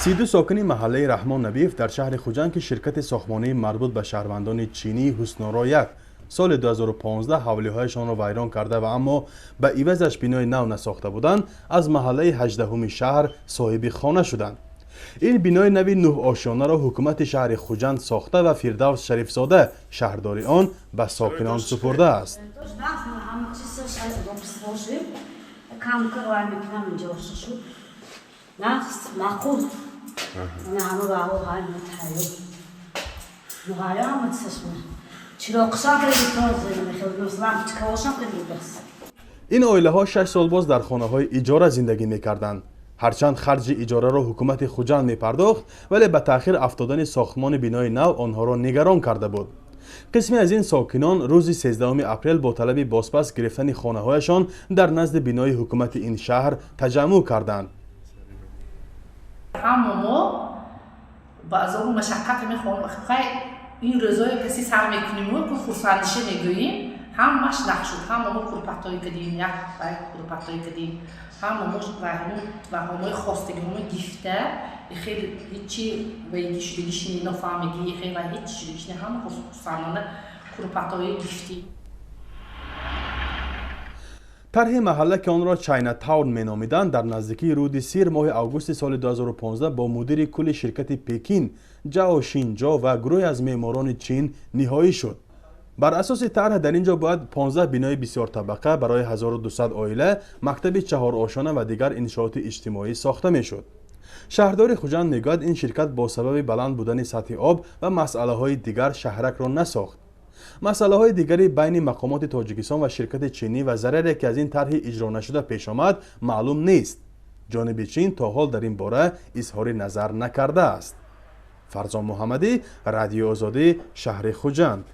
32 ساکنی محله رحمان نبیف در شهر خوجند که شرکت ساختمانی مربوط به شهروندان چینی حسن‌آرا یک سال 2015 حوالی‌هایشان را ویران کرده و اما به عوضش بینای نو نساخته بودند، از محله 18 شهر صاحب خانه شدند. این بینای نوی 9 آشیانه را حکومت شهر خوجند ساخته و فردوس شریفزاده شهرداری آن به ساکنان سپرده است. این عائله ها 6 سال باز در خانه های اجاره زندگی می‌کردند. هرچند خرج اجاره را حکومت خوجند می‌پرداخت، ولی به تأخیر افتادن ساختمان بینای نو آنها را نگران کرده بود. قسمی از این ساکنان روز 13 اپریل با طلب بازپس گرفتن خانه هایشان در نزد بینای حکومت این شهر تجمع کردند. ما بعضا مشقت میخوام این روزای کسی سر میکنیم و خورسندشه میگوییم همش نشد. هم ما کورپاتایی کردیم، یک کورپاتایی کردیم، هم ما و همه خواستگی همه گیفته خیلی هیچی و اینکه شدگیش نفهمیگی خیلی هیچ شدگیش نه، هم خورسندانه کورپاتایی گیفتی. طرح محله که آن را چاینا تاون مینامیدند در نزدیکی رود سیر ماه اوگوست سال 2015 با مدیر کل شرکت پکین جاو شینجا و گروه از معماران چین نهایی شد. بر اساس طرح در اینجا باید 15 بینای بسیار طبقه برای 1200 عائله، مکتب 4 آشانه و دیگر انشاءات اجتماعی ساخته میشد. شهردار خوجند میگوید این شرکت با سبب بلند بودن سطح آب و مسئله های دیگر شهرک را نساخت. مسئله های دیگری بین مقامات تاجیکستان و شرکت چینی و ضرری که از این طرح اجرا نشده پیش آمد معلوم نیست. جانب چین تا حال در این باره اظهار نظر نکرده است. فرزان محمدی، رادیو آزادی، شهر خوجند.